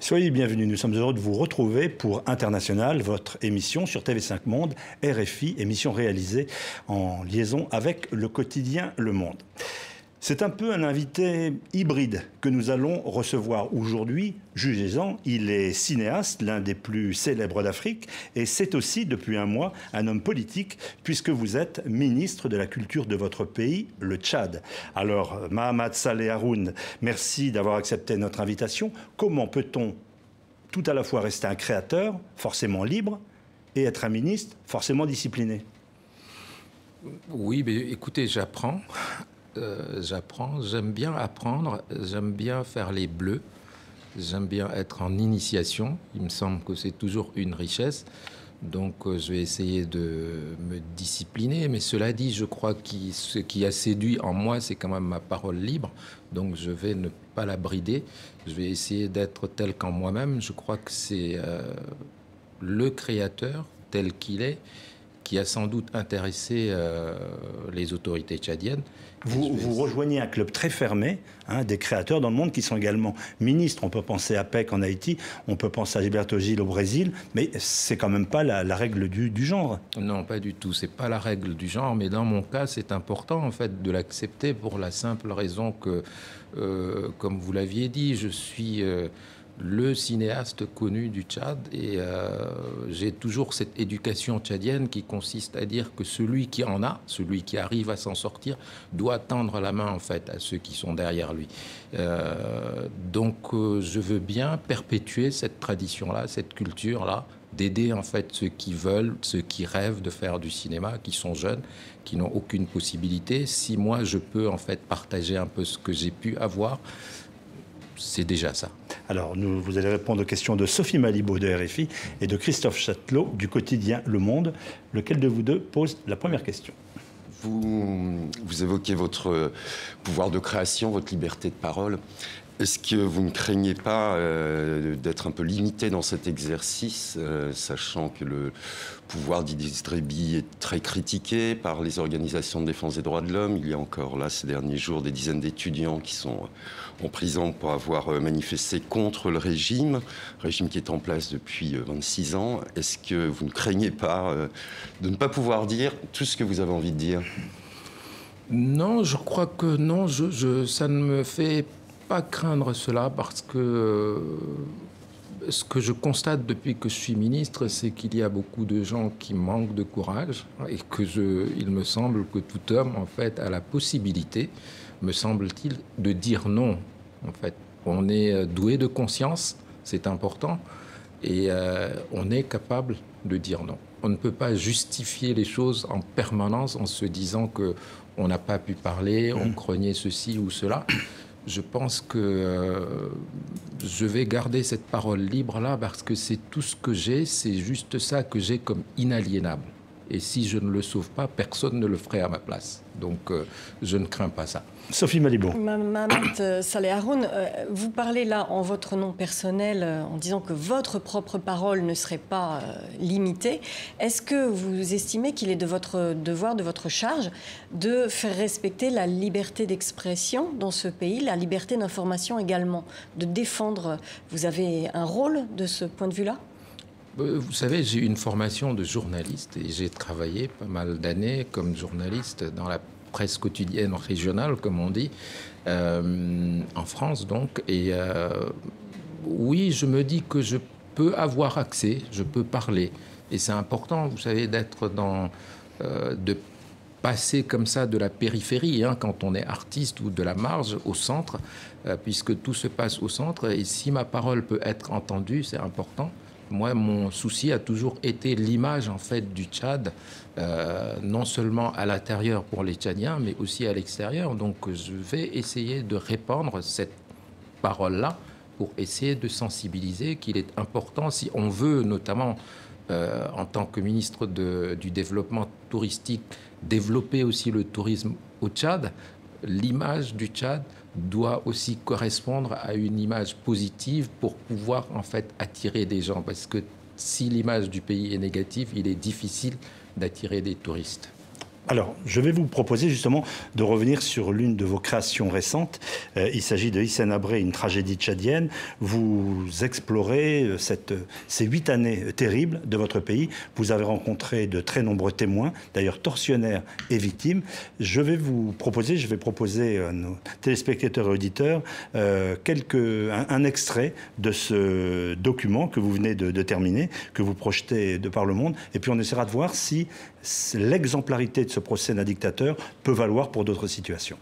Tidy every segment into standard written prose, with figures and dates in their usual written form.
Soyez bienvenus, nous sommes heureux de vous retrouver pour International, votre émission sur TV5 Monde, RFI, émission réalisée en liaison avec le quotidien Le Monde. C'est un peu un invité hybride que nous allons recevoir aujourd'hui. Jugez-en, il est cinéaste, l'un des plus célèbres d'Afrique, et c'est aussi, depuis un mois, un homme politique, puisque vous êtes ministre de la Culture de votre pays, le Tchad. Alors, Mahamat Saleh Haroun, merci d'avoir accepté notre invitation. Comment peut-on tout à la fois rester un créateur, forcément libre, et être un ministre, forcément discipliné? Oui, mais écoutez, j'apprends, j'aime bien apprendre, j'aime bien faire les bleus, j'aime bien être en initiation, il me semble que c'est toujours une richesse, donc je vais essayer de me discipliner, mais cela dit, je crois que ce qui a séduit en moi, c'est quand même ma parole libre, donc je vais ne pas la brider, je vais essayer d'être tel qu'en moi-même, je crois que c'est le créateur tel qu'il est, qui a sans doute intéressé les autorités tchadiennes. Vous rejoignez un club très fermé, des créateurs dans le monde qui sont également ministres. On peut penser à PEC en Haïti, on peut penser à Gilberto Gil au Brésil, mais c'est quand même pas la règle du genre. Non, pas du tout. C'est pas la règle du genre, mais dans mon cas, c'est important en fait de l'accepter pour la simple raison que, comme vous l'aviez dit, je suis le cinéaste connu du Tchad et j'ai toujours cette éducation tchadienne qui consiste à dire que celui qui en a, celui qui arrive à s'en sortir, doit tendre la main en fait à ceux qui sont derrière lui. Donc je veux bien perpétuer cette tradition-là, cette culture-là, d'aider en fait ceux qui veulent, ceux qui rêvent de faire du cinéma, qui sont jeunes, qui n'ont aucune possibilité. Si moi je peux en fait partager un peu ce que j'ai pu avoir, c'est déjà ça. Alors, vous allez répondre aux questions de Sophie Malibaud de RFI et de Christophe Chatelot du quotidien Le Monde. Lequel de vous deux pose la première question? Vous évoquez votre pouvoir de création, votre liberté de parole. Est-ce que vous ne craignez pas d'être un peu limité dans cet exercice, sachant que le pouvoir d'Idriss Déby est très critiqué par les organisations de défense des droits de l'homme? Il y a encore là, ces derniers jours, des dizaines d'étudiants qui sont en prison pour avoir manifesté contre le régime qui est en place depuis 26 ans. Est-ce que vous ne craignez pas de ne pas pouvoir dire tout ce que vous avez envie de dire? Non, je crois que non, ça ne me fait pas craindre cela parce que ce que je constate depuis que je suis ministre, c'est qu'il y a beaucoup de gens qui manquent de courage et il me semble que tout homme, en fait, a la possibilité, me semble-t-il, de dire non. En fait, on est doué de conscience, c'est important, et on est capable de dire non. On ne peut pas justifier les choses en permanence en se disant que on n'a pas pu parler, on craignait ceci ou cela. Je pense que je vais garder cette parole libre-là parce que c'est tout ce que j'ai, c'est juste ça que j'ai comme inaliénable. Et si je ne le sauve pas, personne ne le ferait à ma place. Donc je ne crains pas ça. Sophie Malibaud. Mahamat Saleh Haroun, vous parlez là en votre nom personnel en disant que votre propre parole ne serait pas limitée. Est-ce que vous estimez qu'il est de votre devoir, de votre charge, de faire respecter la liberté d'expression dans ce pays, la liberté d'information également, de défendre? Vous avez un rôle de ce point de vue-là? Vous savez, j'ai une formation de journaliste et j'ai travaillé pas mal d'années comme journaliste dans la presse quotidienne régionale, comme on dit, en France donc. Et oui, je me dis que je peux avoir accès, je peux parler. Et c'est important, vous savez, d'être de passer comme ça de la périphérie, quand on est artiste, ou de la marge au centre, puisque tout se passe au centre. Et si ma parole peut être entendue, c'est important. Moi, mon souci a toujours été l'image en fait du Tchad, non seulement à l'intérieur pour les Tchadiens, mais aussi à l'extérieur. Donc, je vais essayer de répandre cette parole-là pour essayer de sensibiliser qu'il est important, si on veut, notamment en tant que ministre du développement touristique, développer aussi le tourisme au Tchad. L'image du Tchad doit aussi correspondre à une image positive pour pouvoir en fait attirer des gens. Parce que si l'image du pays est négative, il est difficile d'attirer des touristes. Alors, je vais vous proposer justement de revenir sur l'une de vos créations récentes. Il s'agit de Hissène Habré, une tragédie tchadienne. Vous explorez ces 8 années terribles de votre pays. Vous avez rencontré de très nombreux témoins, d'ailleurs tortionnaires et victimes. Je vais proposer à nos téléspectateurs et auditeurs un extrait de ce document que vous venez de terminer, que vous projetez de par le monde. Et puis on essaiera de voir si l'exemplarité de ce procès d'un dictateur peut valoir pour d'autres situations.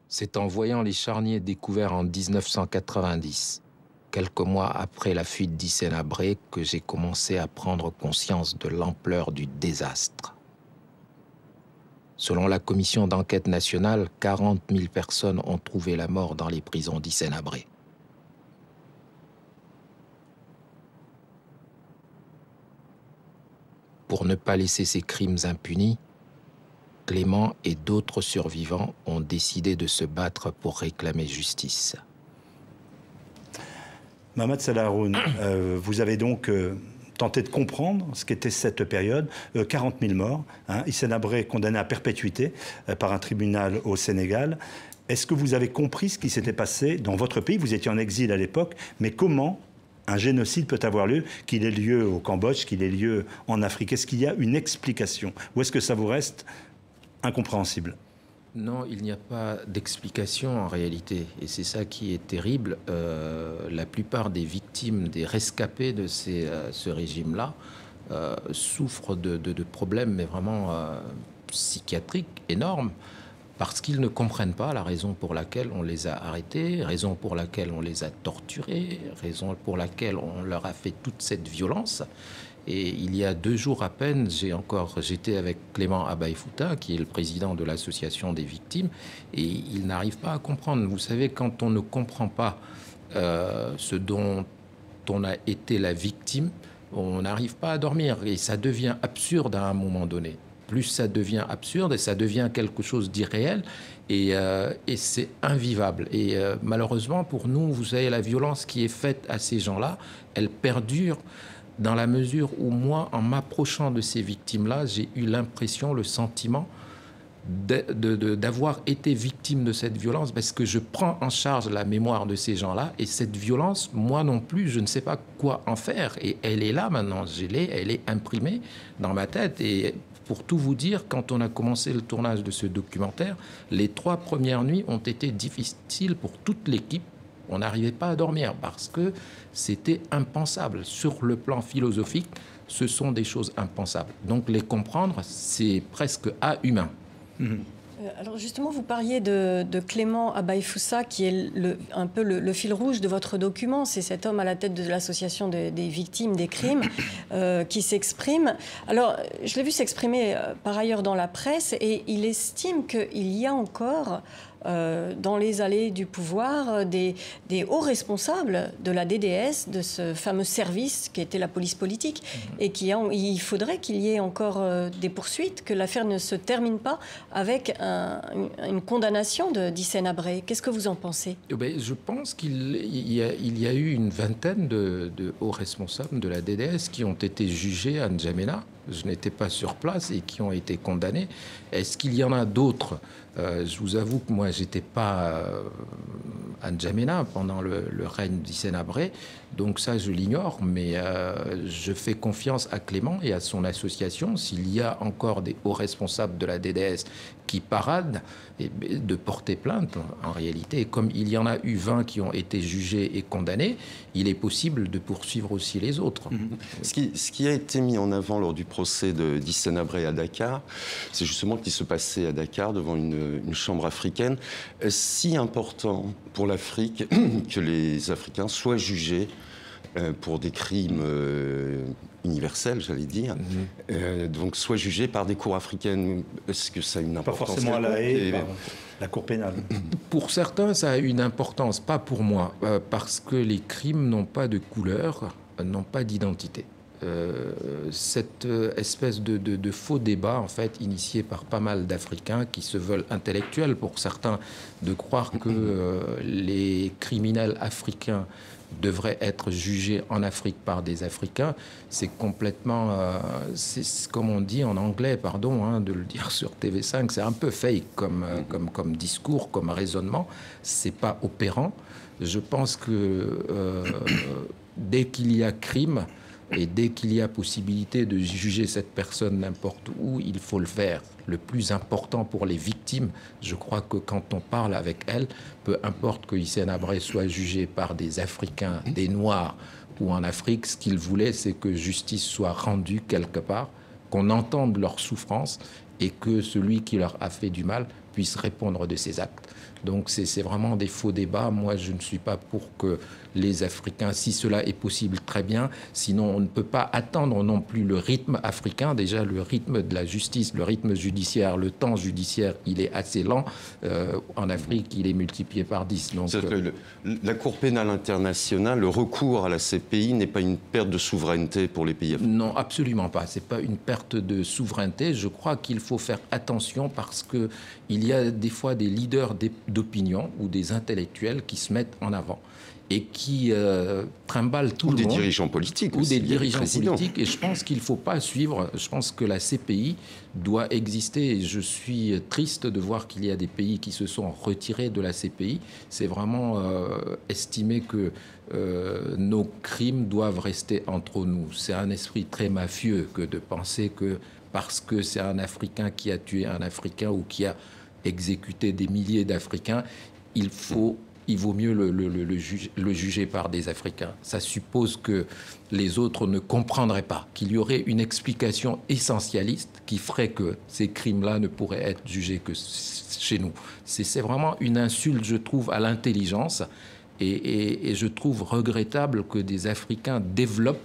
C'est en voyant les charniers découverts en 1990, quelques mois après la fuite d'Hissène Habré, que j'ai commencé à prendre conscience de l'ampleur du désastre. Selon la commission d'enquête nationale, 40 000 personnes ont trouvé la mort dans les prisons d'Hissène Habré. Pour ne pas laisser ces crimes impunis, Clément et d'autres survivants ont décidé de se battre pour réclamer justice. Mohamed Salah Haroun, vous avez donc tenté de comprendre ce qu'était cette période. 40 000 morts, Hissène Habré condamné à perpétuité par un tribunal au Sénégal. Est-ce que vous avez compris ce qui s'était passé dans votre pays? Vous étiez en exil à l'époque, mais comment un génocide peut avoir lieu, qu'il ait lieu au Cambodge, qu'il ait lieu en Afrique? Est-ce qu'il y a une explication? Ou est-ce que ça vous reste incompréhensible? Non, il n'y a pas d'explication en réalité. Et c'est ça qui est terrible. La plupart des victimes, des rescapés de ce régime-là, souffrent de problèmes, mais vraiment psychiatriques énormes, parce qu'ils ne comprennent pas la raison pour laquelle on les a arrêtés, raison pour laquelle on les a torturés, raison pour laquelle on leur a fait toute cette violence. Et il y a 2 jours à peine, j'étais avec Clément Abaïfouta, qui est le président de l'association des victimes, et il n'arrive pas à comprendre. Vous savez, quand on ne comprend pas ce dont on a été la victime, on n'arrive pas à dormir, et ça devient absurde à un moment donné. Plus ça devient absurde et ça devient quelque chose d'irréel et c'est invivable. Et malheureusement pour nous, vous savez, la violence qui est faite à ces gens-là, elle perdure dans la mesure où moi, en m'approchant de ces victimes-là, j'ai eu l'impression, le sentiment d'avoir été victime de cette violence parce que je prends en charge la mémoire de ces gens-là et cette violence, moi non plus, je ne sais pas quoi en faire. Et elle est là maintenant, elle est imprimée dans ma tête. Et pour tout vous dire, quand on a commencé le tournage de ce documentaire, les 3 premières nuits ont été difficiles pour toute l'équipe. On n'arrivait pas à dormir parce que c'était impensable. Sur le plan philosophique, ce sont des choses impensables. Donc les comprendre, c'est presque inhumain. Alors justement, vous parliez de Clément Abaïfoussa, qui est un peu le fil rouge de votre document. C'est cet homme à la tête de l'association des victimes des crimes qui s'exprime. Alors, je l'ai vu s'exprimer par ailleurs dans la presse et il estime qu'il y a encore dans les allées du pouvoir des hauts responsables de la DDS, de ce fameux service qui était la police politique, et il faudrait qu'il y ait encore des poursuites, que l'affaire ne se termine pas avec une condamnation d'Hissène Habré. Qu'est-ce que vous en pensez? Je pense qu'il y a eu une vingtaine de hauts responsables de la DDS qui ont été jugés à N'Djamena. Je n'étais pas sur place et qui ont été condamnés. Est-ce qu'il y en a d'autres? Je vous avoue que moi, j'étais pas à N'Djamena pendant le règne d'Hissène Habré, donc ça, je l'ignore, mais je fais confiance à Clément et à son association. S'il y a encore des hauts responsables de la DDS qui paradent, de porter plainte, en réalité. Et comme il y en a eu 20 qui ont été jugés et condamnés, il est possible de poursuivre aussi les autres. Ce qui a été mis en avant lors du procès d'Hissène Habré à Dakar, c'est justement ce qui se passait à Dakar devant une chambre africaine. Si important pour l'Afrique que les Africains soient jugés pour des crimes universels, j'allais dire, donc soient jugés par des cours africaines. Est-ce que ça a une importance? Pas forcément à La Haye, par la Cour pénale. Pour certains, ça a une importance, pas pour moi, parce que les crimes n'ont pas de couleur, n'ont pas d'identité. cette espèce de faux débat, en fait, initié par pas mal d'Africains qui se veulent intellectuels pour certains, de croire que les criminels africains devraient être jugés en Afrique par des Africains, c'est complètement, c'est comme on dit en anglais, pardon, hein, de le dire sur TV5, c'est un peu fake comme discours, comme raisonnement, c'est pas opérant. Je pense que dès qu'il y a crime, et dès qu'il y a possibilité de juger cette personne n'importe où, il faut le faire. Le plus important pour les victimes, je crois que quand on parle avec elles, peu importe que Hissène Habré soit jugé par des Africains, des Noirs ou en Afrique, ce qu'ils voulaient, c'est que justice soit rendue quelque part, qu'on entende leur souffrance et que celui qui leur a fait du mal puisse répondre de ses actes. Donc c'est vraiment des faux débats. Moi, je ne suis pas pour que les Africains, si cela est possible, très bien. Sinon, on ne peut pas attendre non plus le rythme africain. Déjà, le rythme de la justice, le rythme judiciaire, le temps judiciaire, il est assez lent. En Afrique, il est multiplié par 10. Donc, la Cour pénale internationale, le recours à la CPI n'est pas une perte de souveraineté pour les pays africains? Non, absolument pas. C'est pas une perte de souveraineté. Je crois qu'il faut faire attention parce que il y a des fois des leaders d'opinion ou des intellectuels qui se mettent en avant et qui trimballent tout le monde. Ou des dirigeants politiques. Ou aussi, des dirigeants politiques. Et je pense qu'il ne faut pas suivre. Je pense que la CPI doit exister. Et je suis triste de voir qu'il y a des pays qui se sont retirés de la CPI. C'est vraiment estimer que nos crimes doivent rester entre nous. C'est un esprit très mafieux que de penser que parce que c'est un Africain qui a tué un Africain ou qui a exécuté des milliers d'Africains, il vaut mieux le juger par des Africains. Ça suppose que les autres ne comprendraient pas, qu'il y aurait une explication essentialiste qui ferait que ces crimes-là ne pourraient être jugés que chez nous. C'est vraiment une insulte, je trouve, à l'intelligence et je trouve regrettable que des Africains développent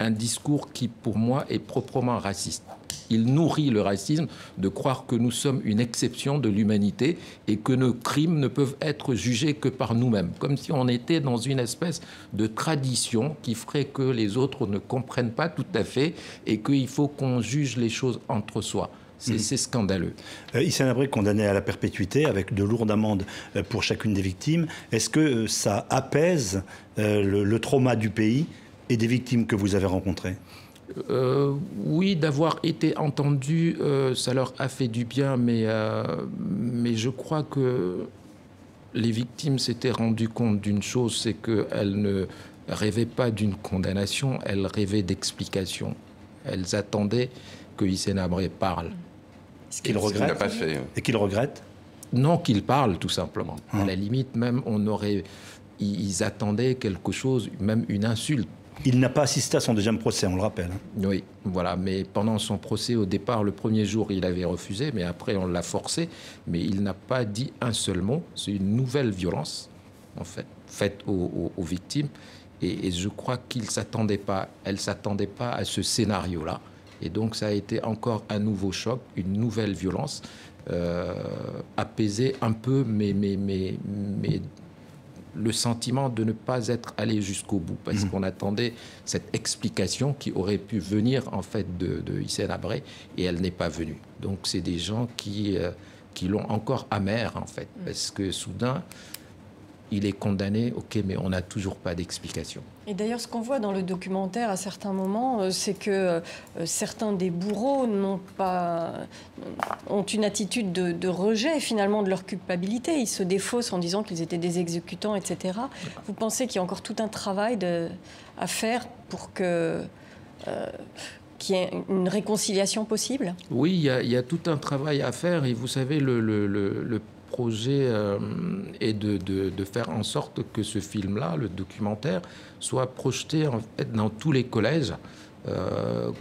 un discours qui, pour moi, est proprement raciste. Il nourrit le racisme de croire que nous sommes une exception de l'humanité et que nos crimes ne peuvent être jugés que par nous-mêmes. Comme si on était dans une espèce de tradition qui ferait que les autres ne comprennent pas tout à fait et qu'il faut qu'on juge les choses entre soi. C'est scandaleux. Hissène Habré condamné à la perpétuité avec de lourdes amendes pour chacune des victimes. Est-ce que ça apaise le trauma du pays et des victimes que vous avez rencontrées? Oui, d'avoir été entendu, ça leur a fait du bien, mais je crois que les victimes s'étaient rendues compte d'une chose, c'est qu'elles ne rêvaient pas d'une condamnation, elles rêvaient d'explications. Elles attendaient que Hissène Habré parle. Ce qu'il regrette. Pas fait. Et qu'il regrette? Non, qu'il parle, tout simplement. À la limite, même, ils attendaient quelque chose, même une insulte. Il n'a pas assisté à son deuxième procès, on le rappelle. Oui, voilà. Mais pendant son procès, au départ, le premier jour, il avait refusé, mais après, on l'a forcé. Mais il n'a pas dit un seul mot. C'est une nouvelle violence, en fait, faite aux victimes. Et je crois qu'il ne s'attendait pas, elle ne s'attendait pas à ce scénario-là. Et donc, ça a été encore un nouveau choc, une nouvelle violence, apaisée un peu, mais le sentiment de ne pas être allé jusqu'au bout, parce qu'on attendait cette explication qui aurait pu venir en fait de Hissène Habré, et elle n'est pas venue. Donc c'est des gens qui l'ont encore amer en fait, parce que soudain il est condamné, ok, mais on n'a toujours pas d'explication. Et d'ailleurs, ce qu'on voit dans le documentaire à certains moments, c'est que certains des bourreaux ont une attitude de rejet finalement de leur culpabilité. Ils se défaussent en disant qu'ils étaient des exécutants, etc. Vous pensez qu'il y a encore tout un travail à faire pour qu'il y ait une réconciliation possible? Oui, il y a tout un travail à faire. Et vous savez, le projet est de faire en sorte que ce film-là, le documentaire, soit projeté en fait dans tous les collèges,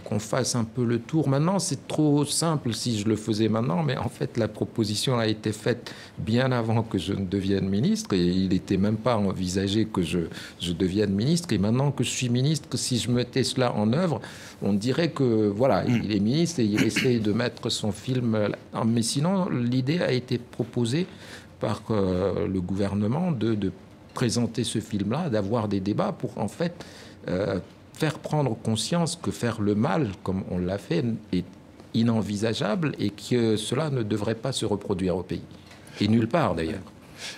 qu'on fasse un peu le tour. Maintenant, c'est trop simple si je le faisais maintenant, mais en fait, la proposition a été faite bien avant que je ne devienne ministre, et il n'était même pas envisagé que je devienne ministre. Et maintenant que je suis ministre, si je mettais cela en œuvre, on dirait que, voilà, il est ministre et il essaie de mettre son film. Mais sinon, l'idée a été proposée par le gouvernement de présenter ce film-là, d'avoir des débats pour, en fait, faire prendre conscience que faire le mal, comme on l'a fait, est inenvisageable et que cela ne devrait pas se reproduire au pays. Et nulle part, d'ailleurs.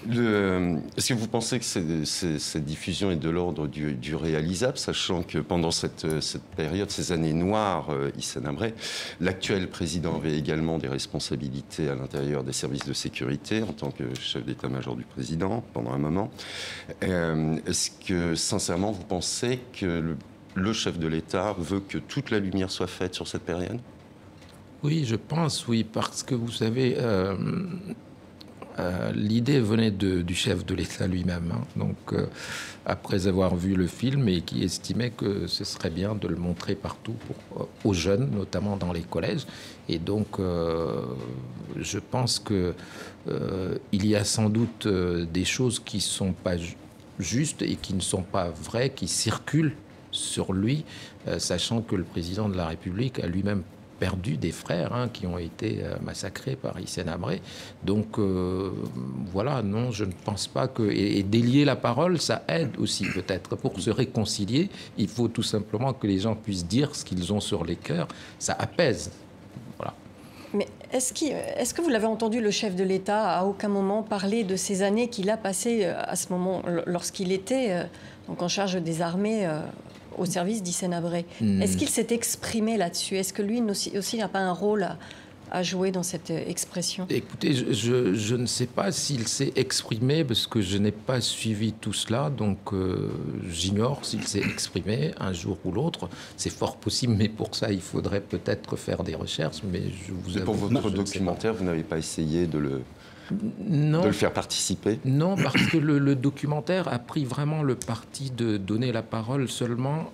Est-ce que vous pensez que cette diffusion est de l'ordre du réalisable, sachant que pendant cette période, ces années noires, Hissène Habré, l'actuel président avait également des responsabilités à l'intérieur des services de sécurité en tant que chef d'état-major du président pendant un moment. Est-ce que, sincèrement, vous pensez que le chef de l'État veut que toute la lumière soit faite sur cette période ? Oui, je pense, oui, parce que vous savez... l'idée venait du chef de l'État lui-même, hein. Donc, après avoir vu le film et qui estimait que ce serait bien de le montrer partout aux jeunes, notamment dans les collèges. Et donc, je pense que il y a sans doute des choses qui ne sont pas justes et qui ne sont pas vraies, qui circulent sur lui, sachant que le président de la République a lui-même perdu des frères, hein, qui ont été massacrés par Hissène Habré. Donc voilà, non, je ne pense pas que... Et délier la parole, ça aide aussi peut-être. Pour se réconcilier, il faut tout simplement que les gens puissent dire ce qu'ils ont sur les cœurs. Ça apaise. Voilà. Mais est-ce que vous l'avez entendu, le chef de l'État, à aucun moment parler de ces années qu'il a passées à ce moment, lorsqu'il était donc en charge des armées au service d'Hissène Habré? Est-ce qu'il s'est exprimé là-dessus? Est-ce que lui aussi n'a pas un rôle à jouer dans cette expression? Écoutez, je ne sais pas s'il s'est exprimé parce que je n'ai pas suivi tout cela, donc j'ignore s'il s'est exprimé un jour ou l'autre. C'est fort possible, mais pour ça, il faudrait peut-être faire des recherches. Mais je vous avoue, pour votre documentaire, vous n'avez pas essayé de le faire participer? Non, parce que le documentaire a pris vraiment le parti de donner la parole seulement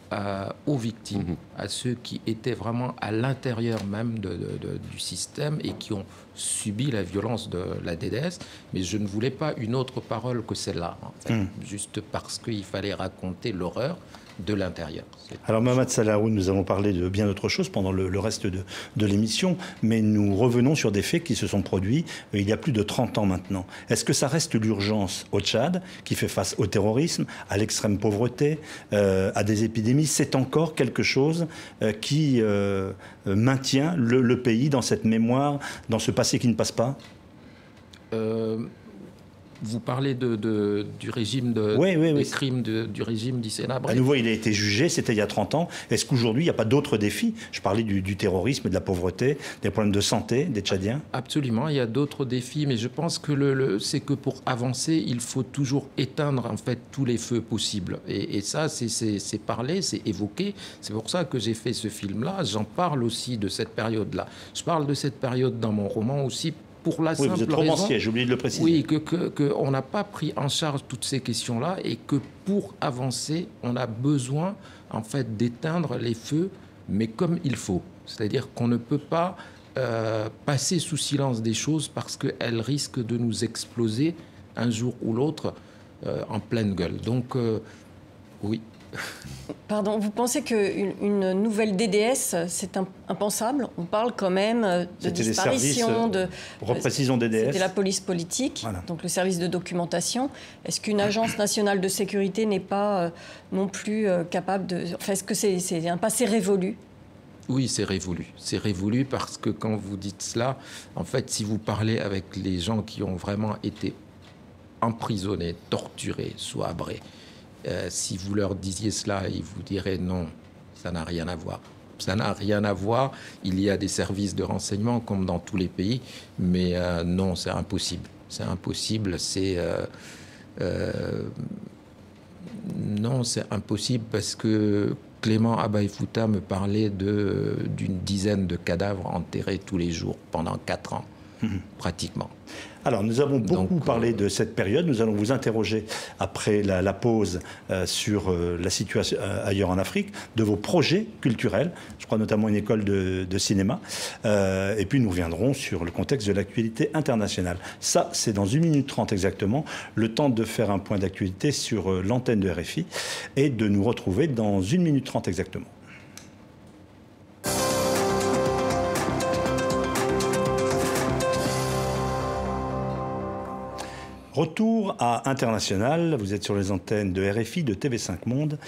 aux victimes, à ceux qui étaient vraiment à l'intérieur même du système et qui ont subi la violence de la DDS. Mais je ne voulais pas une autre parole que celle-là, en fait, juste parce qu'il fallait raconter l'horreur de l'intérieur. Alors Mohamed Salahoun, nous allons parler de bien d'autres choses pendant le reste de l'émission, mais nous revenons sur des faits qui se sont produits il y a plus de 30 ans maintenant. Est-ce que ça reste l'urgence au Tchad, qui fait face au terrorisme, à l'extrême pauvreté, à des épidémies? C'est encore quelque chose qui maintient le pays dans cette mémoire, dans ce passé qui ne passe pas? Vous parlez du régime des crimes du régime d'Hissène Habré. À nouveau, il a été jugé, c'était il y a 30 ans. Est-ce qu'aujourd'hui, il n'y a pas d'autres défis? Je parlais du terrorisme, de la pauvreté, des problèmes de santé des Tchadiens. Absolument, il y a d'autres défis, mais je pense que c'est que pour avancer, il faut toujours éteindre en fait tous les feux possibles. Et ça, c'est parler, c'est évoquer. C'est pour ça que j'ai fait ce film-là. J'en parle aussi de cette période-là. Je parle de cette période dans mon roman aussi. Pour la simple vous êtes romancier, j'ai oublié de le préciser. Oui, qu'on n'a pas pris en charge toutes ces questions-là et que pour avancer, on a besoin en fait d'éteindre les feux, mais comme il faut. C'est-à-dire qu'on ne peut pas passer sous silence des choses parce qu'elles risquent de nous exploser un jour ou l'autre en pleine gueule. Donc, oui. Pardon, vous pensez qu'une nouvelle DDS, c'est impensable? On parle quand même de disparition, reprécision DDS. C'était la police politique, voilà. Donc le service de documentation. Est-ce qu'une agence nationale de sécurité n'est pas non plus capable de... Enfin, est-ce que c'est un passé révolu? Oui, c'est révolu. C'est révolu parce que quand vous dites cela, en fait, si vous parlez avec les gens qui ont vraiment été emprisonnés, torturés, soit abrés, si vous leur disiez cela, ils vous diraient non, ça n'a rien à voir. Ça n'a rien à voir. Il y a des services de renseignement comme dans tous les pays, mais non, c'est impossible. C'est impossible. Non, c'est impossible parce que Clément Abaïfouta me parlait d'une dizaine de cadavres enterrés tous les jours pendant 4 ans, pratiquement. Alors, nous avons beaucoup parlé de cette période. Nous allons vous interroger après la pause sur la situation ailleurs en Afrique, de vos projets culturels. Je crois notamment une école de cinéma. Et puis, nous reviendrons sur le contexte de l'actualité internationale. Ça, c'est dans 1 minute 30 exactement. Le temps de faire un point d'actualité sur l'antenne de RFI et de nous retrouver dans 1 minute 30 exactement. Retour à International, vous êtes sur les antennes de RFI, de TV5 Monde,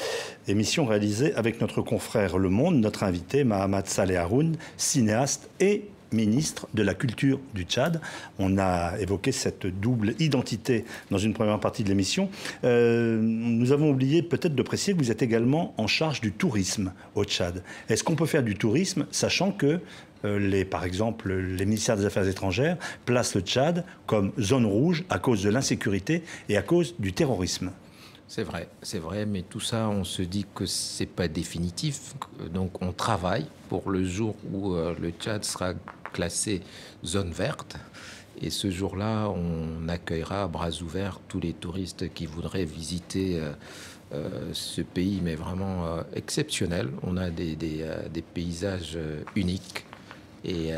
émission réalisée avec notre confrère Le Monde, notre invité Mahamat Saleh Haroun, cinéaste et ministre de la Culture du Tchad. On a évoqué cette double identité dans une première partie de l'émission. Nous avons oublié peut-être de préciser que vous êtes également en charge du tourisme au Tchad. Est-ce qu'on peut faire du tourisme, sachant que par exemple, les ministères des Affaires étrangères placent le Tchad comme zone rouge à cause de l'insécurité et à cause du terrorisme? C'est vrai, mais tout ça, on se dit que c'est pas définitif. Donc, on travaille pour le jour où le Tchad sera classé zone verte. Et ce jour-là, on accueillera à bras ouverts tous les touristes qui voudraient visiter ce pays, mais vraiment exceptionnel. On a des paysages uniques. Et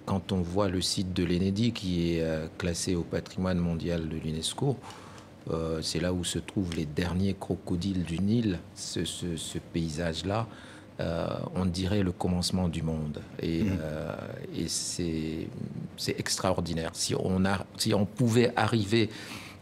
quand on voit le site de l'Enedi qui est classé au patrimoine mondial de l'UNESCO, c'est là où se trouvent les derniers crocodiles du Nil. Ce paysage-là, on dirait le commencement du monde. Et c'est extraordinaire. Si on pouvait arriver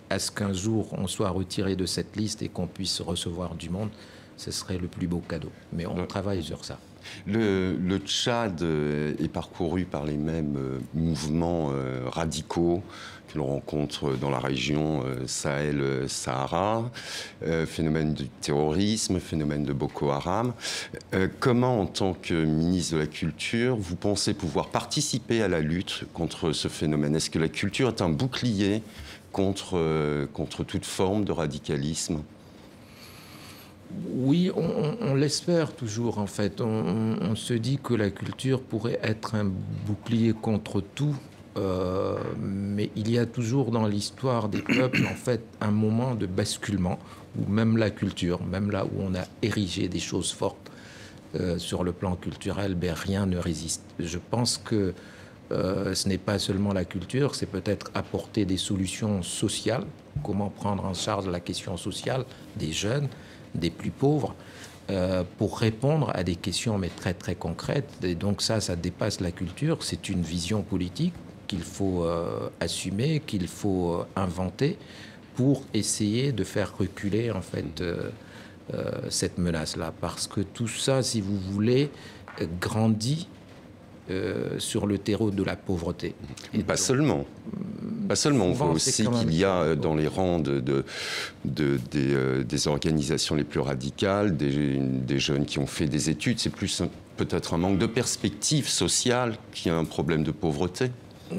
à ce qu'un jour on soit retiré de cette liste et qu'on puisse recevoir du monde, ce serait le plus beau cadeau. Mais on travaille sur ça. Le Tchad est parcouru par les mêmes mouvements radicaux que l'on rencontre dans la région Sahel-Sahara, phénomène du terrorisme, phénomène de Boko Haram. Comment, en tant que ministre de la Culture, vous pensez pouvoir participer à la lutte contre ce phénomène? Est-ce que la culture est un bouclier contre toute forme de radicalisme? Oui, on l'espère toujours, en fait. On se dit que la culture pourrait être un bouclier contre tout, mais il y a toujours dans l'histoire des peuples, en fait, un moment de basculement où même la culture, même là où on a érigé des choses fortes sur le plan culturel, rien ne résiste. Je pense que ce n'est pas seulement la culture, c'est peut-être apporter des solutions sociales, comment prendre en charge la question sociale des jeunes, des plus pauvres, pour répondre à des questions mais très très concrètes. Et donc ça dépasse la culture, c'est une vision politique qu'il faut assumer, qu'il faut inventer pour essayer de faire reculer en fait cette menace-là. Parce que tout ça, si vous voulez, grandit sur le terreau de la pauvreté. Et pas seulement. Pas seulement, on voit aussi qu'il y a dans les rangs des organisations les plus radicales, des jeunes qui ont fait des études. C'est plus peut-être un manque de perspective sociale qui a un problème de pauvreté.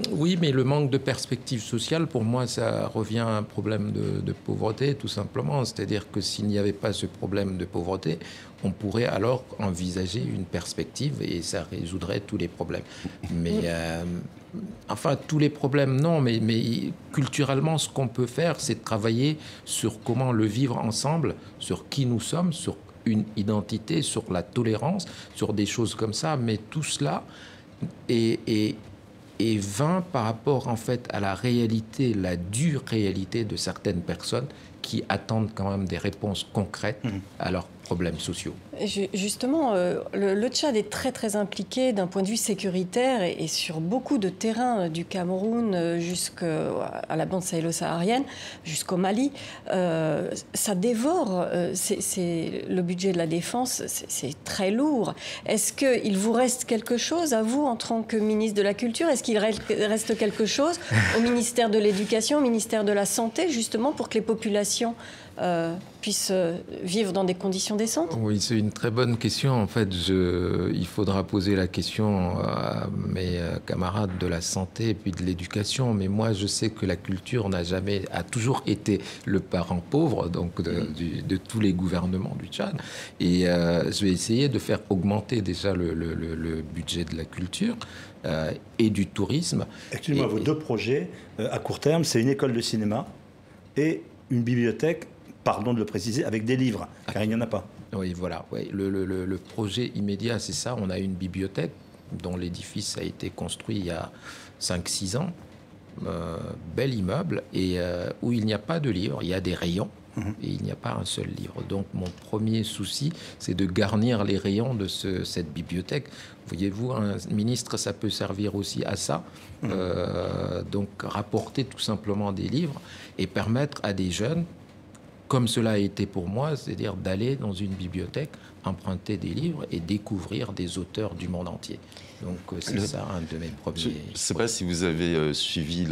Oui, mais le manque de perspective sociale, pour moi, ça revient à un problème de pauvreté, tout simplement. C'est-à-dire que s'il n'y avait pas ce problème de pauvreté, on pourrait alors envisager une perspective et ça résoudrait tous les problèmes. Mais, enfin, tous les problèmes, non, mais culturellement, ce qu'on peut faire, c'est travailler sur comment le vivre ensemble, sur qui nous sommes, sur une identité, sur la tolérance, sur des choses comme ça. Mais tout cela est vain par rapport en fait à la réalité, la dure réalité de certaines personnes qui attendent quand même des réponses concrètes à leurs problèmes sociaux. Justement, le Tchad est très très impliqué d'un point de vue sécuritaire et sur beaucoup de terrains du Cameroun jusqu'à la bande sahélo-saharienne, jusqu'au Mali. Ça dévore, le budget de la défense, c'est très lourd. Est-ce qu'il vous reste quelque chose à vous en tant que ministre de la Culture? Est-ce qu'il reste quelque chose au ministère de l'Éducation, au ministère de la Santé, justement pour que les populations puissent vivre dans des conditions décentes? Oui, c'est une très bonne question. En fait, il faudra poser la question à mes camarades de la santé et puis de l'éducation. Mais moi, je sais que la culture a toujours été le parent pauvre donc de tous les gouvernements du Tchad. Et je vais essayer de faire augmenter déjà le budget de la culture et du tourisme. Excusez-moi, vos deux projets à court terme, c'est une école de cinéma et une bibliothèque, pardon de le préciser, avec des livres, car il n'y en a pas. Oui, voilà. Oui. Le projet immédiat, c'est ça. On a une bibliothèque dont l'édifice a été construit il y a 5-6 ans, bel immeuble et où il n'y a pas de livres, il y a des rayons. Et il n'y a pas un seul livre. Donc mon premier souci, c'est de garnir les rayons de cette bibliothèque. Voyez-vous, un ministre, ça peut servir aussi à ça. Donc rapporter tout simplement des livres et permettre à des jeunes, comme cela a été pour moi, c'est-à-dire d'aller dans une bibliothèque, emprunter des livres et découvrir des auteurs du monde entier. Donc c'est ça un de mes premiers... Je ne sais pas si vous avez suivi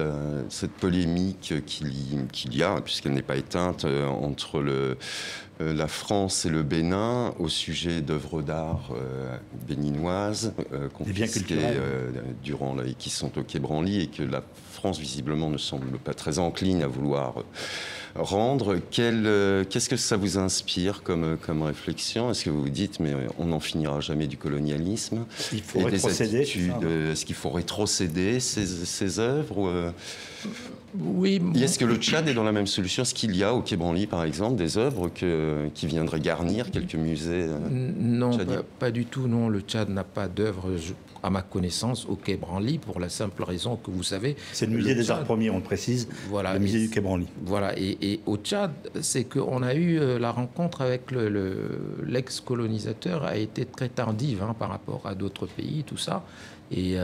cette polémique qu'il y a, puisqu'elle n'est pas éteinte, entre la France et le Bénin au sujet d'œuvres d'art béninoises confisquées et qui sont au Quai Branly et que la France visiblement ne semble pas très encline à vouloir rendre. Qu'est-ce que ça vous inspire comme réflexion? Est-ce que vous vous dites mais on n'en finira jamais du colonialisme? Il faut rétrocéder. Est-ce qu'il faut rétrocéder ces œuvres Oui. Est-ce que le Tchad est dans la même solution? Est-ce qu'il y a au Quai Branly, par exemple, des œuvres qui viendraient garnir quelques musées Non, pas du tout. Non, le Tchad n'a pas d'œuvres, à ma connaissance, au Quai Branly, pour la simple raison que vous savez... C'est le musée des Arts Premiers, on le précise, le musée du Quai Branly. Voilà, et au Tchad, c'est qu'on a eu la rencontre avec l'ex-colonisateur a été très tardive par rapport à d'autres pays, tout ça. Et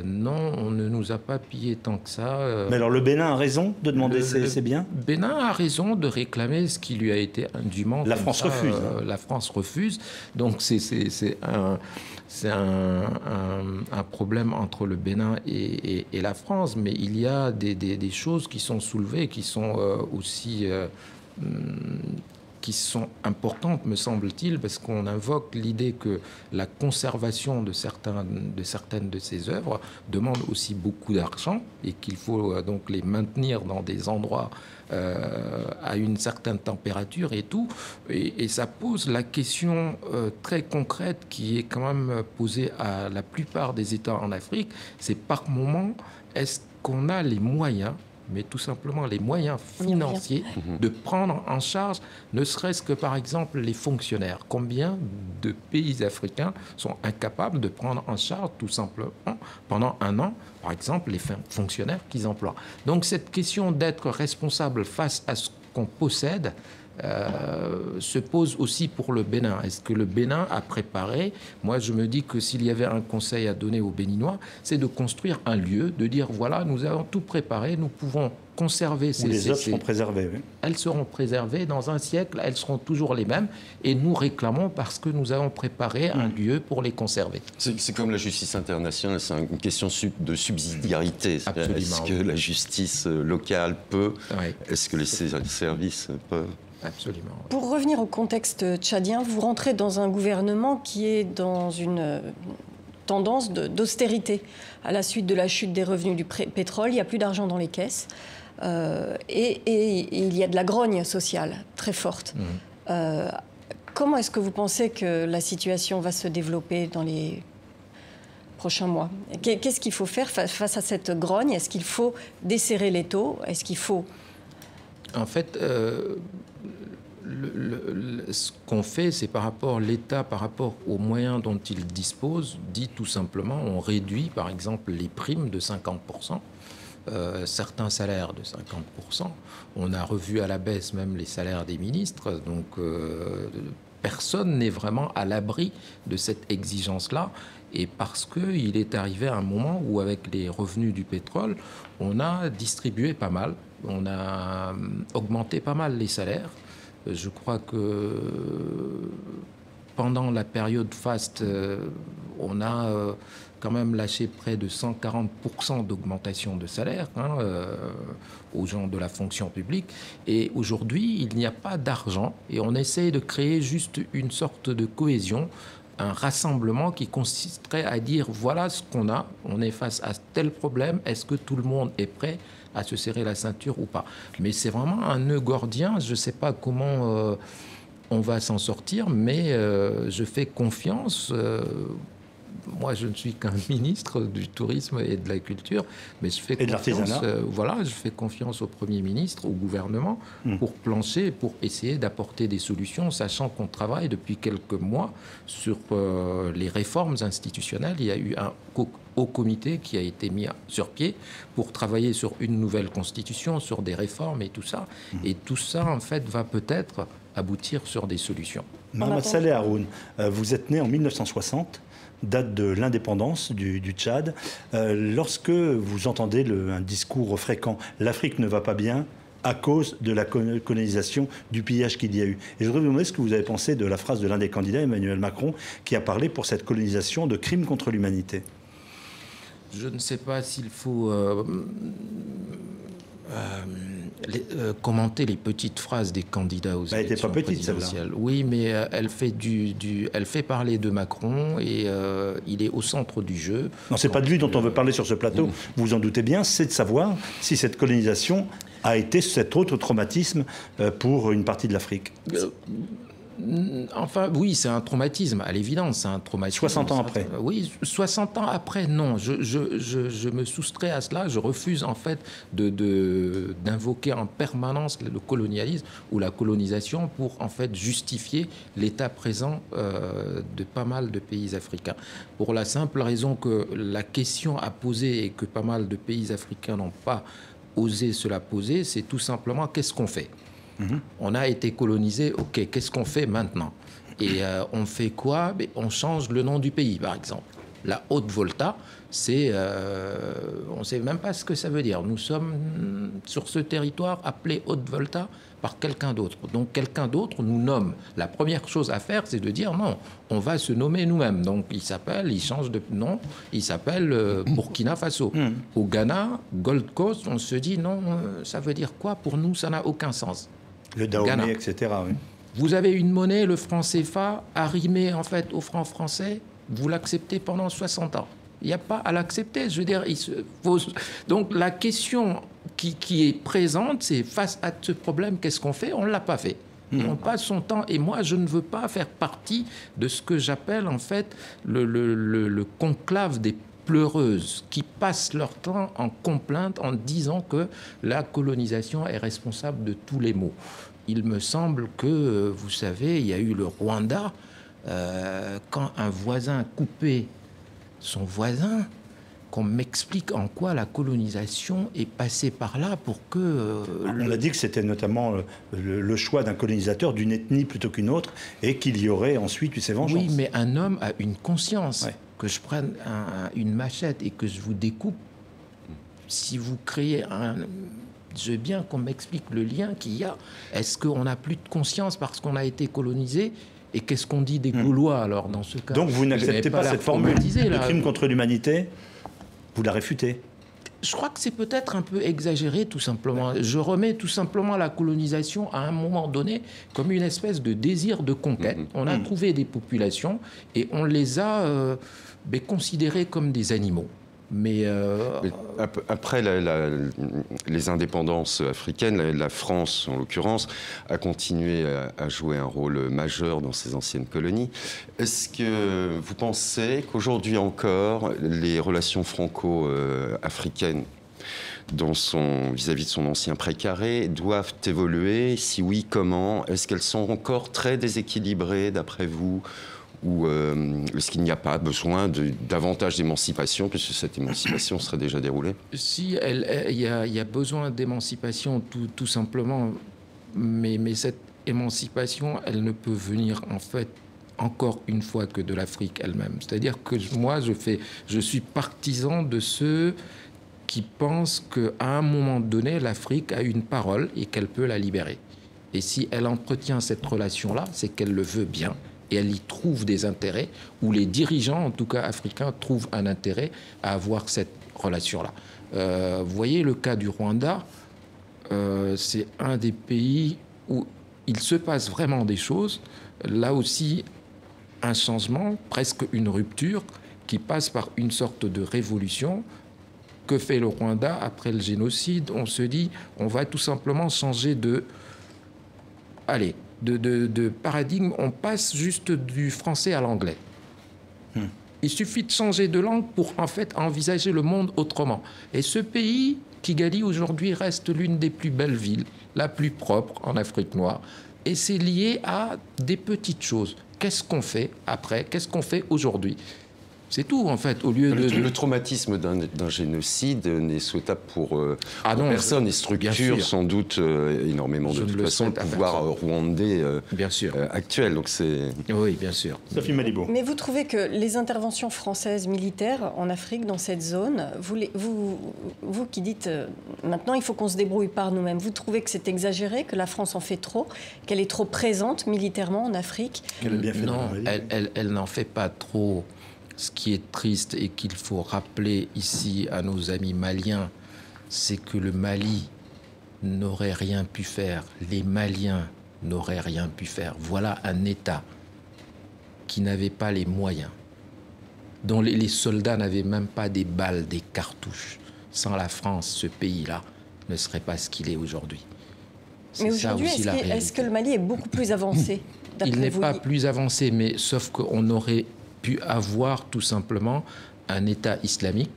non, on ne nous a pas pillé tant que ça. Mais alors le Bénin a raison de demander ses biens? Bénin a raison de réclamer ce qui lui a été indûment. La France refuse. La France refuse. Donc c'est un problème entre le Bénin et la France. Mais il y a des choses qui sont soulevées, qui sont aussi... qui sont importantes, me semble-t-il, parce qu'on invoque l'idée que la conservation de certaines de ces œuvres demande aussi beaucoup d'argent et qu'il faut donc les maintenir dans des endroits à une certaine température et tout. Et ça pose la question très concrète qui est quand même posée à la plupart des États en Afrique, c'est par moment, est-ce qu'on a les moyens, mais tout simplement les moyens financiers de prendre en charge, ne serait-ce que par exemple les fonctionnaires. Combien de pays africains sont incapables de prendre en charge tout simplement pendant un an, par exemple, les fonctionnaires qu'ils emploient. Donc cette question d'être responsable face à ce qu'on possède se pose aussi pour le Bénin. Est-ce que le Bénin a préparé? Moi, je me dis que s'il y avait un conseil à donner aux Béninois, c'est de construire un lieu, de dire voilà, nous avons tout préparé, nous pouvons conserver ces... Les œuvres seront préservées, oui. Elles seront préservées dans un siècle, elles seront toujours les mêmes, et nous réclamons parce que nous avons préparé un lieu pour les conserver. C'est comme la justice internationale, c'est une question de subsidiarité. Absolument. Est-ce que la justice locale peut? Est-ce que les services peuvent? Absolument. Oui. Pour revenir au contexte tchadien, vous rentrez dans un gouvernement qui est dans une tendance d'austérité. À la suite de la chute des revenus du pétrole, il n'y a plus d'argent dans les caisses et il y a de la grogne sociale très forte. Comment est-ce que vous pensez que la situation va se développer dans les prochains mois? Qu'est-ce qu'il faut faire face à cette grogne? Est-ce qu'il faut desserrer l'étau? Est-ce qu'il faut... En fait... ce qu'on fait, c'est l'État, par rapport aux moyens dont il dispose, dit tout simplement, on réduit par exemple les primes de 50%, certains salaires de 50%. On a revu à la baisse même les salaires des ministres, donc personne n'est vraiment à l'abri de cette exigence-là. Et parce qu'il est arrivé un moment où, avec les revenus du pétrole, on a distribué pas mal, on a augmenté pas mal les salaires. Je crois que pendant la période faste, on a quand même lâché près de 140% d'augmentation de salaire aux gens de la fonction publique. Et aujourd'hui, il n'y a pas d'argent et on essaie de créer juste une sorte de cohésion, un rassemblement qui consisterait à dire voilà ce qu'on a, on est face à tel problème, est-ce que tout le monde est prêt à se serrer la ceinture ou pas? Mais c'est vraiment un nœud gordien, je ne sais pas comment on va s'en sortir, mais je fais confiance moi, je ne suis qu'un ministre du tourisme et de la culture, mais je fais confiance, je fais confiance au Premier ministre, au gouvernement, pour plancher, pour essayer d'apporter des solutions, sachant qu'on travaille depuis quelques mois sur les réformes institutionnelles. Il y a eu un haut comité qui a été mis sur pied pour travailler sur une nouvelle constitution, sur des réformes et tout ça. Et tout ça, en fait, va peut-être aboutir sur des solutions. Mohamed Saleh Haroun, vous êtes né en 1960, date de l'indépendance du Tchad. Lorsque vous entendez un discours fréquent « l'Afrique ne va pas bien », à cause de la colonisation, du pillage qu'il y a eu. Et je voudrais vous demander ce que vous avez pensé de la phrase de l'un des candidats, Emmanuel Macron, qui a parlé pour cette colonisation de crimes contre l'humanité. Je ne sais pas s'il faut commenter les petites phrases des candidats aux élections présidentielles. Oui, mais elle fait parler de Macron et il est au centre du jeu. Non, c'est pas de lui dont on veut parler sur ce plateau. Vous vous en doutez bien, c'est de savoir si cette colonisation a été cet autre traumatisme pour une partie de l'Afrique. Enfin, oui, c'est un traumatisme, à l'évidence, c'est un traumatisme. 60 ans après. Oui, 60 ans après, non. Je me soustrais à cela. Je refuse, en fait, d'invoquer en permanence le colonialisme ou la colonisation pour, en fait, justifier l'état présent de pas mal de pays africains. Pour la simple raison que la question à poser et que pas mal de pays africains n'ont pas osé se la poser, c'est tout simplement qu'est-ce qu'on fait ? On a été colonisé, ok, qu'est-ce qu'on fait maintenant? Et on fait quoi? On change le nom du pays, par exemple. La Haute-Volta, on ne sait même pas ce que ça veut dire. Nous sommes sur ce territoire appelé Haute-Volta par quelqu'un d'autre. Donc quelqu'un d'autre nous nomme. La première chose à faire, c'est de dire non, on va se nommer nous-mêmes. Donc il change de nom, il s'appelle Burkina Faso. Au Ghana, Gold Coast, on se dit non, ça veut dire quoi? Pour nous, ça n'a aucun sens. Le Dahomey, etc. Oui. Vous avez une monnaie, le franc CFA, arrimé en fait au franc français, vous l'acceptez pendant 60 ans. Il n'y a pas à l'accepter. Je veux dire, donc la question qui est présente, c'est face à ce problème, qu'est-ce qu'on fait? On ne l'a pas fait. On passe son temps, et moi je ne veux pas faire partie de ce que j'appelle en fait le conclave des pleureuses qui passent leur temps en complainte en disant que la colonisation est responsable de tous les maux. Il me semble que, vous savez, il y a eu le Rwanda, quand un voisin coupait son voisin, qu'on m'explique en quoi la colonisation est passée par là pour que... On a dit que c'était notamment le choix d'un colonisateur d'une ethnie plutôt qu'une autre et qu'il y aurait ensuite eu ses vengeances. Oui, mais un homme a une conscience. Ouais. Que je prenne une machette et que je vous découpe, si vous créez je veux bien qu'on m'explique le lien qu'il y a. Est-ce qu'on n'a plus de conscience parce qu'on a été colonisé? Et qu'est-ce qu'on dit des Gaulois alors dans ce cas? Donc vous n'acceptez pas cette formule de crime contre l'humanité? Vous la réfutez? Je crois que c'est peut-être un peu exagéré, tout simplement. Je remets tout simplement la colonisation à un moment donné comme une espèce de désir de conquête. On a trouvé des populations et on les a considérées comme des animaux. Mais après les indépendances africaines, la France, en l'occurrence, a continué à jouer un rôle majeur dans ses anciennes colonies. Est-ce que vous pensez qu'aujourd'hui encore, les relations franco-africaines vis-à-vis de son ancien précaré doivent évoluer? Si oui, comment? Est-ce qu'elles sont encore très déséquilibrées, d'après vous? Ou est-ce qu'il n'y a pas besoin davantage d'émancipation, puisque cette émancipation serait déjà déroulée? Si, il y a besoin d'émancipation, tout simplement, mais cette émancipation, elle ne peut venir, en fait, encore une fois, que de l'Afrique elle-même. C'est-à-dire que moi, je suis partisan de ceux qui pensent qu'à un moment donné, l'Afrique a une parole et qu'elle peut la libérer. Et si elle entretient cette relation-là, c'est qu'elle le veut bien. Et elle y trouve des intérêts, ou les dirigeants, en tout cas africains, trouvent un intérêt à avoir cette relation-là. Vous voyez le cas du Rwanda, c'est un des pays où il se passe vraiment des choses. Là aussi, un changement, presque une rupture, qui passe par une sorte de révolution. Que fait le Rwanda après le génocide? On se dit, on va tout simplement changer de paradigme, on passe juste du français à l'anglais. Il suffit de changer de langue pour en fait envisager le monde autrement. Et ce pays, Kigali, aujourd'hui, reste l'une des plus belles villes, la plus propre en Afrique noire. Et c'est lié à des petites choses. Qu'est-ce qu'on fait après? Qu'est-ce qu'on fait aujourd'hui? C'est tout, en fait, au lieu Le traumatisme d'un génocide n'est souhaitable pour personne et structure sans doute énormément de toute façon le pouvoir rwandais actuel. Donc oui, bien sûr. Sophie Malibaud. Mais vous trouvez que les interventions françaises militaires en Afrique, dans cette zone, vous qui dites maintenant il faut qu'on se débrouille par nous-mêmes, vous trouvez que c'est exagéré, que la France en fait trop, qu'elle est trop présente militairement en Afrique? Non, elle n'en fait pas trop. Ce qui est triste et qu'il faut rappeler ici à nos amis maliens, c'est que le Mali n'aurait rien pu faire. Les Maliens n'auraient rien pu faire. Voilà un État qui n'avait pas les moyens, dont les soldats n'avaient même pas des balles, des cartouches. Sans la France, ce pays-là ne serait pas ce qu'il est aujourd'hui. Mais aujourd'hui, est-ce que le Mali est beaucoup plus avancé? Il n'est pas plus avancé, mais sauf qu'on aurait pu avoir tout simplement un État islamique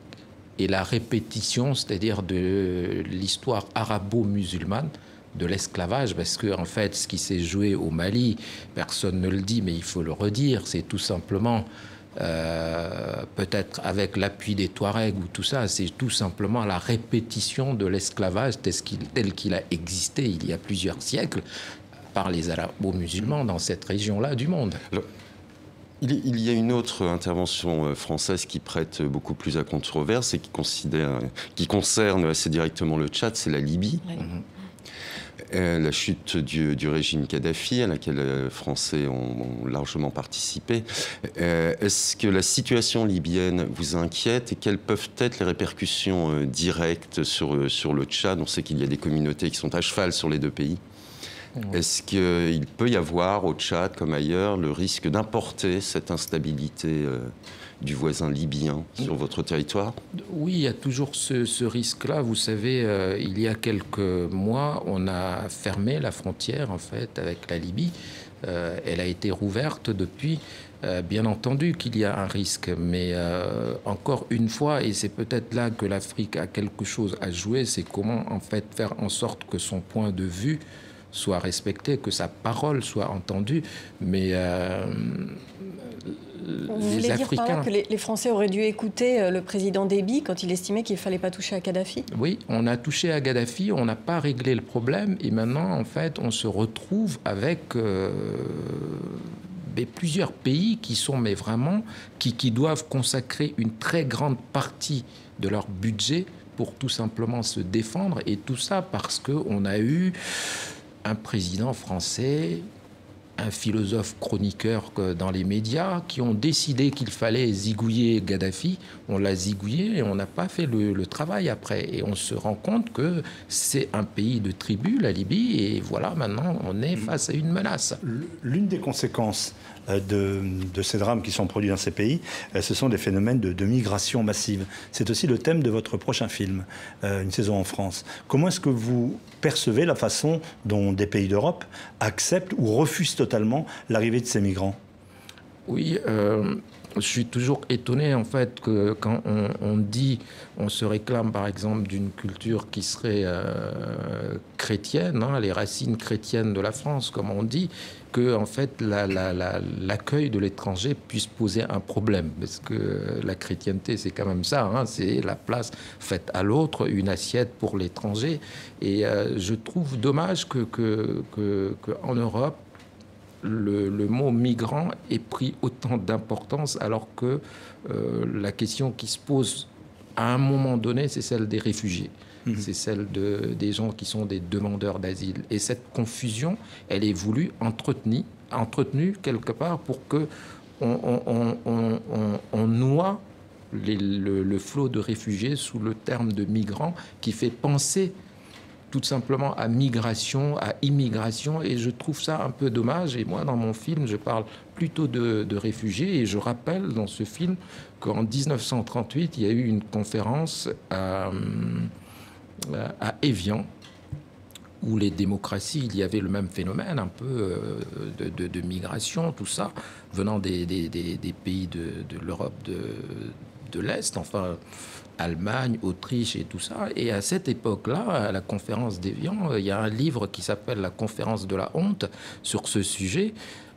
et la répétition, c'est-à-dire de l'histoire arabo-musulmane de l'esclavage, parce que en fait, ce qui s'est joué au Mali, personne ne le dit, mais il faut le redire, c'est tout simplement, peut-être avec l'appui des Touaregs ou tout ça, c'est tout simplement la répétition de l'esclavage tel qu'il a existé il y a plusieurs siècles par les arabo-musulmans dans cette région-là du monde. Il y a une autre intervention française qui prête beaucoup plus à controverse et qui concerne assez directement le Tchad, c'est la Libye. Oui. La chute du régime Kadhafi, à laquelle les Français ont largement participé. Est-ce que la situation libyenne vous inquiète et quelles peuvent être les répercussions directes sur le Tchad? On sait qu'il y a des communautés qui sont à cheval sur les deux pays. Est-ce qu'il peut y avoir au Tchad, comme ailleurs, le risque d'importer cette instabilité du voisin libyen sur votre territoire? Oui, il y a toujours ce risque-là. Vous savez, il y a quelques mois, on a fermé la frontière, en fait, avec la Libye. Elle a été rouverte depuis. Bien entendu qu'il y a un risque, mais encore une fois, et c'est peut-être là que l'Afrique a quelque chose à jouer, c'est comment, en fait, faire en sorte que son point de vue soit respecté, que sa parole soit entendue, mais vous voulez dire par là que les Français auraient dû écouter le président Déby quand il estimait qu'il ne fallait pas toucher à Kadhafi? Oui, on a touché à Kadhafi, on n'a pas réglé le problème, et maintenant, en fait, on se retrouve avec plusieurs pays qui sont, mais vraiment, qui doivent consacrer une très grande partie de leur budget pour tout simplement se défendre, et tout ça parce qu'on a eu un président français, un philosophe chroniqueur dans les médias, qui ont décidé qu'il fallait zigouiller Kadhafi. On l'a zigouillé et on n'a pas fait le travail après. Et on se rend compte que c'est un pays de tribus, la Libye, et voilà, maintenant, on est face à une menace. L'une des conséquences de ces drames qui sont produits dans ces pays, ce sont des phénomènes de migration massive. C'est aussi le thème de votre prochain film, Une saison en France. Comment est-ce que vous percevez la façon dont des pays d'Europe acceptent ou refusent totalement l'arrivée de ces migrants? Oui, je suis toujours étonné en fait que quand on se réclame par exemple d'une culture qui serait chrétienne, les racines chrétiennes de la France, comme on dit, que en fait l'accueil de l'étranger puisse poser un problème, parce que la chrétienté c'est quand même ça, c'est la place faite à l'autre, une assiette pour l'étranger, et je trouve dommage que en Europe le mot migrant ait pris autant d'importance, alors que la question qui se pose à un moment donné, c'est celle des réfugiés. C'est celle des gens qui sont des demandeurs d'asile. Et cette confusion, elle est voulue, entretenue quelque part pour que on noie le flot de réfugiés sous le terme de migrants, qui fait penser tout simplement à migration, à immigration, et je trouve ça un peu dommage. Et moi, dans mon film, je parle plutôt de réfugiés, et je rappelle dans ce film qu'en 1938, il y a eu une conférence à Évian, où les démocraties, il y avait le même phénomène, un peu de migration, tout ça, venant des pays de l'Europe de l'Est, enfin Allemagne, Autriche et tout ça. Et à cette époque-là, à la conférence d'Évian, il y a un livre qui s'appelle « La conférence de la honte » sur ce sujet.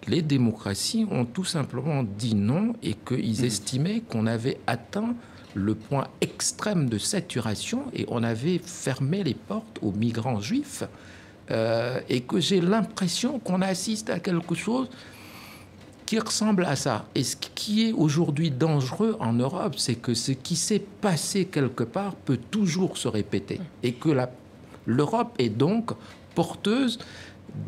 Les démocraties ont tout simplement dit non et qu'ils estimaient qu'on avait atteint le point extrême de saturation et on avait fermé les portes aux migrants juifs et que j'ai l'impression qu'on assiste à quelque chose qui ressemble à ça. Et ce qui est aujourd'hui dangereux en Europe, c'est que ce qui s'est passé quelque part peut toujours se répéter et que l'Europe est donc porteuse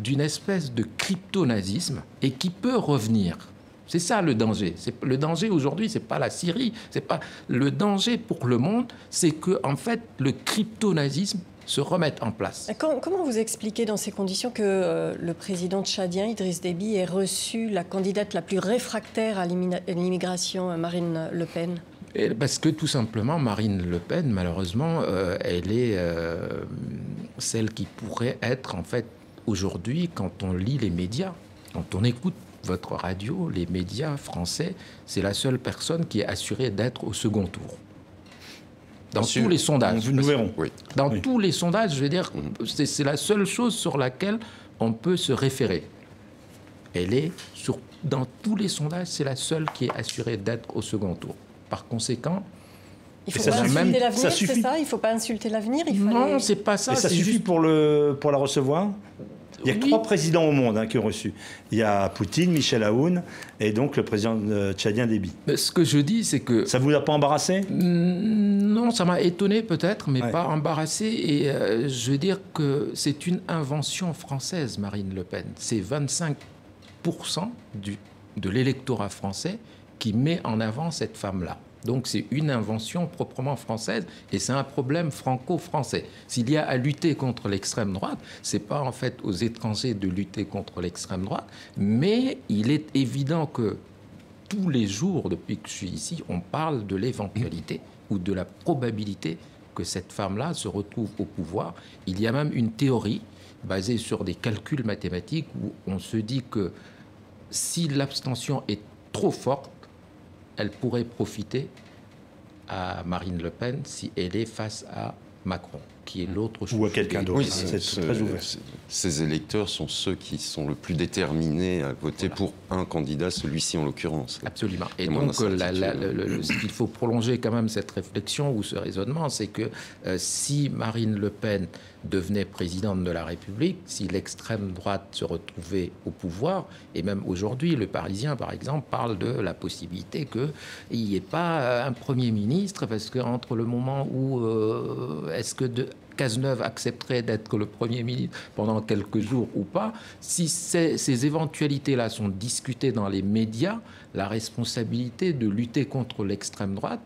d'une espèce de crypto-nazisme et qui peut revenir. C'est ça le danger. Le danger aujourd'hui, c'est pas la Syrie, c'est pas le danger pour le monde, c'est que en fait le crypto-nazisme se remette en place. Comment vous expliquez dans ces conditions que le président tchadien Idriss Déby ait reçu la candidate la plus réfractaire à l'immigration, Marine Le Pen? Parce que tout simplement, Marine Le Pen, malheureusement, elle est celle qui pourrait être en fait aujourd'hui, quand on lit les médias, quand on écoute votre radio, les médias français, c'est la seule personne qui est assurée d'être au second tour. Dans tous les sondages. Nous verrons. Oui. Dans tous les sondages, je veux dire, c'est la seule chose sur laquelle on peut se référer. Elle est, dans tous les sondages, c'est la seule qui est assurée d'être au second tour. Par conséquent... Il ne faut pas insulter l'avenir, c'est ça? Il ne faut pas insulter l'avenir? Non, c'est pas ça. Et ça suffit juste... pour la recevoir? Il y a 3 présidents au monde qui ont reçu. Il y a Poutine, Michel Aoun et donc le président tchadien Déby. Mais ce que je dis, c'est que... Ça ne vous a pas embarrassé? Non, ça m'a étonné peut-être, mais pas embarrassé. Et je veux dire que c'est une invention française, Marine Le Pen. C'est 25% de l'électorat français qui met en avant cette femme-là. Donc c'est une invention proprement française et c'est un problème franco-français. S'il y a à lutter contre l'extrême droite, c'est pas en fait aux étrangers de lutter contre l'extrême droite, mais il est évident que tous les jours, depuis que je suis ici, on parle de l'éventualité ou de la probabilité que cette femme-là se retrouve au pouvoir. Il y a même une théorie basée sur des calculs mathématiques où on se dit que si l'abstention est trop forte, elle pourrait profiter à Marine Le Pen si elle est face à Macron, qui est l'autre chose. Ou à quelqu'un d'autre. Oui, c'est très ouvert. Ces électeurs sont ceux qui sont le plus déterminés à voter pour un candidat, celui-ci en l'occurrence. Absolument. Et donc, il faut prolonger quand même cette réflexion ou ce raisonnement, c'est que si Marine Le Pen devenait présidente de la République, si l'extrême droite se retrouvait au pouvoir, et même aujourd'hui, le Parisien, par exemple, parle de la possibilité qu'il n'y ait pas un Premier ministre, parce qu'entre le moment où est-ce que Cazeneuve accepterait d'être le Premier ministre pendant quelques jours ou pas, si ces éventualités-là sont discutées dans les médias, la responsabilité de lutter contre l'extrême droite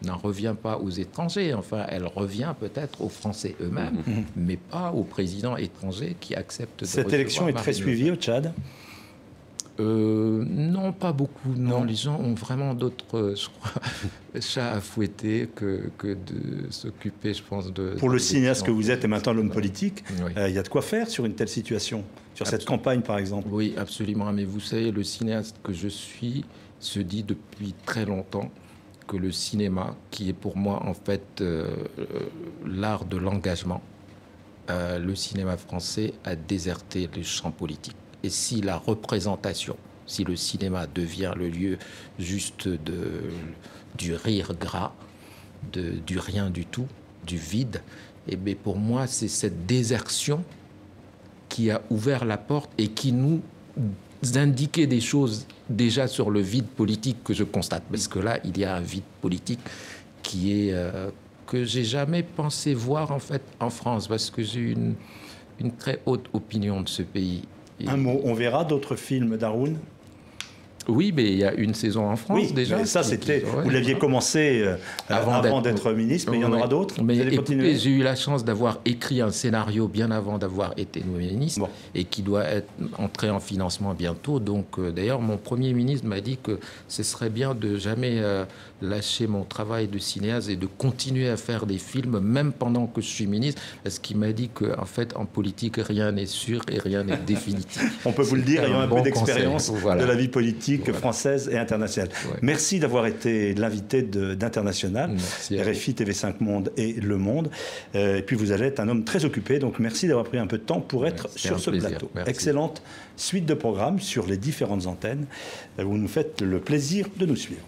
n'en revient pas aux étrangers. Enfin, elle revient peut-être aux Français eux-mêmes, mais pas aux présidents étrangers qui acceptent de Cette élection est très suivie au Tchad? Non, pas beaucoup. Non, les gens ont vraiment d'autres chats à fouetter que de s'occuper, je pense, de... Pour le cinéaste que vous êtes et maintenant l'homme politique, il y a de quoi faire sur une telle situation, sur cette campagne, par exemple. Oui, absolument. Mais vous savez, le cinéaste que je suis se dit depuis très longtemps que le cinéma, qui est pour moi, en fait, l'art de l'engagement, le cinéma français a déserté le champ politique. Et si la représentation, si le cinéma devient le lieu juste du rire gras, du rien du tout, du vide, et bien pour moi, c'est cette désertion qui a ouvert la porte et qui nous indiquait des choses déjà sur le vide politique que je constate. Parce que là, il y a un vide politique qui est que j'ai jamais pensé voir en fait en France, parce que j'ai une très haute opinion de ce pays. Un mot, on verra d'autres films d'Haroun? Oui, mais il y a une saison en France oui, déjà. Mais ça, c'était. Vous l'aviez commencé avant d'être ministre, mais il y en aura d'autres. Mais écoutez, j'ai eu la chance d'avoir écrit un scénario bien avant d'avoir été nommé ministre et qui doit être entré en financement bientôt. Donc, d'ailleurs, mon Premier ministre m'a dit que ce serait bien de jamais lâcher mon travail de cinéaste et de continuer à faire des films, même pendant que je suis ministre, parce qu'il m'a dit qu'en fait, en politique, rien n'est sûr et rien n'est définitif. On peut vous le dire, ayant un peu d'expérience de la vie politique française et internationale. Merci d'avoir été l'invité d'International, RFI, TV5 Monde et Le Monde. Et puis vous allez être un homme très occupé, donc merci d'avoir pris un peu de temps pour être sur ce plateau. Merci. Excellente suite de programmes sur les différentes antennes. Vous nous faites le plaisir de nous suivre.